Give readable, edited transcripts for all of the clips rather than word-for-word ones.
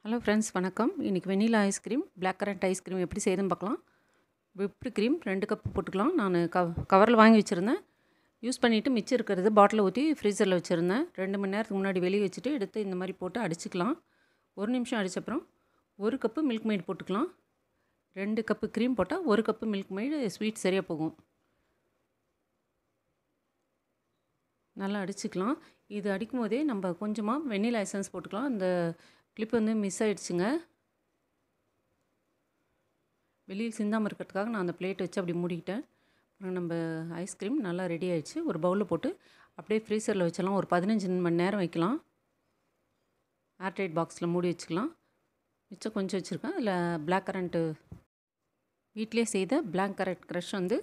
Hello friends, வணக்கம். இன்றைக்கி vanilla ice cream, black currant ice cream எப்படி செய்யுதுன்னு பார்க்கலாம். விப்டு க்ரீம் 2 கப் போட்டுக்கலாம். நான் கவரில் வாங்கி வச்சுருந்தேன். யூஸ் பண்ணிவிட்டு மிச்சம் இருக்கிறது பாட்டில் ஊற்றி ஃப்ரீசரில் வச்சுருந்தேன். 2 மணி நேரத்துக்கு முன்னாடி வெளியே வச்சுட்டு எடுத்து இந்த மாதிரி போட்டு அடிச்சுக்கலாம். 1 நிமிஷம் அடித்தப்புறம் 1 கப்பு மில்க் மெய்ட் போட்டுக்கலாம். 2 கப்பு க்ரீம் போட்டால் 1 கப்பு மில்க் மெய்டு ஸ்வீட் சரியாக போகும். நல்லா அடிச்சுக்கலாம். இது அடிக்கும் போதே நம்ம கொஞ்சமாக வெண்ணிலா எசன்ஸ் போட்டுக்கலாம். அந்த கிளிப் வந்து மிஸ் ஆகிடுச்சுங்க. வெளியில் சிந்தாமல் இருக்கிறதுக்காக நான் அந்த பிளேட் வச்சு அப்படி மூடிக்கிட்டேன். அப்புறம் நம்ம ஐஸ்கிரீம் நல்லா ரெடி ஆகிடுச்சு. ஒரு பவுலில் போட்டு அப்படியே ஃப்ரீசரில் வச்சிடலாம். ஒரு 15 மணி நேரம் வைக்கலாம். ஏர்டைட் பாக்ஸில் மூடி வச்சுக்கலாம். மிச்சம் கொஞ்சம் வச்சுருக்கேன். அதில் பிளாக் கரண்ட்டு வீட்டிலே செய்த பிளாக் கரண்ட் க்ரஷ் வந்து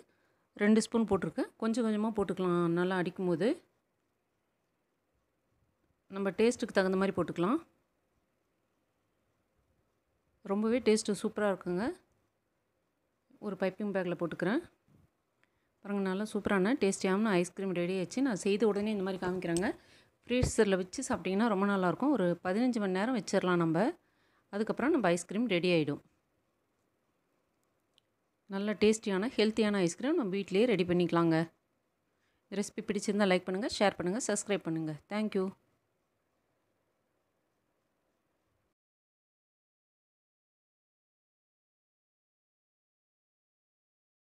2 ஸ்பூன் போட்டிருக்கேன். கொஞ்சம் கொஞ்சமாக போட்டுக்கலாம். நல்லா அடிக்கும்போது நம்ம டேஸ்ட்டுக்கு தகுந்த மாதிரி போட்டுக்கலாம். ரொம்பவே டேஸ்ட்டு சூப்பராக இருக்குங்க. ஒரு பைப்பிங் பேக்கில் போட்டுக்கிறேன். பாருங்க, நல்லா சூப்பரான டேஸ்டியான ஐஸ்கிரீம் ரெடி ஆகிடுச்சு. நான் செய்த உடனே இந்த மாதிரி காமிக்கிறேங்க. ஃப்ரீசரில் வச்சு சாப்பிட்டிங்கன்னா ரொம்ப நல்லாயிருக்கும். ஒரு 15 மணி நேரம் வச்சிடலாம் நம்ம. அதுக்கப்புறம் நம்ம ஐஸ்கிரீம் ரெடி ஆகிடும். நல்ல டேஸ்டியான ஹெல்த்தியான ஐஸ்கிரீம் நம்ம வீட்டிலேயே ரெடி பண்ணிக்கலாங்க. ரெசிபி பிடிச்சிருந்தால் லைக் பண்ணுங்கள், ஷேர் பண்ணுங்கள், சப்ஸ்கிரைப் பண்ணுங்கள். தேங்க்யூ.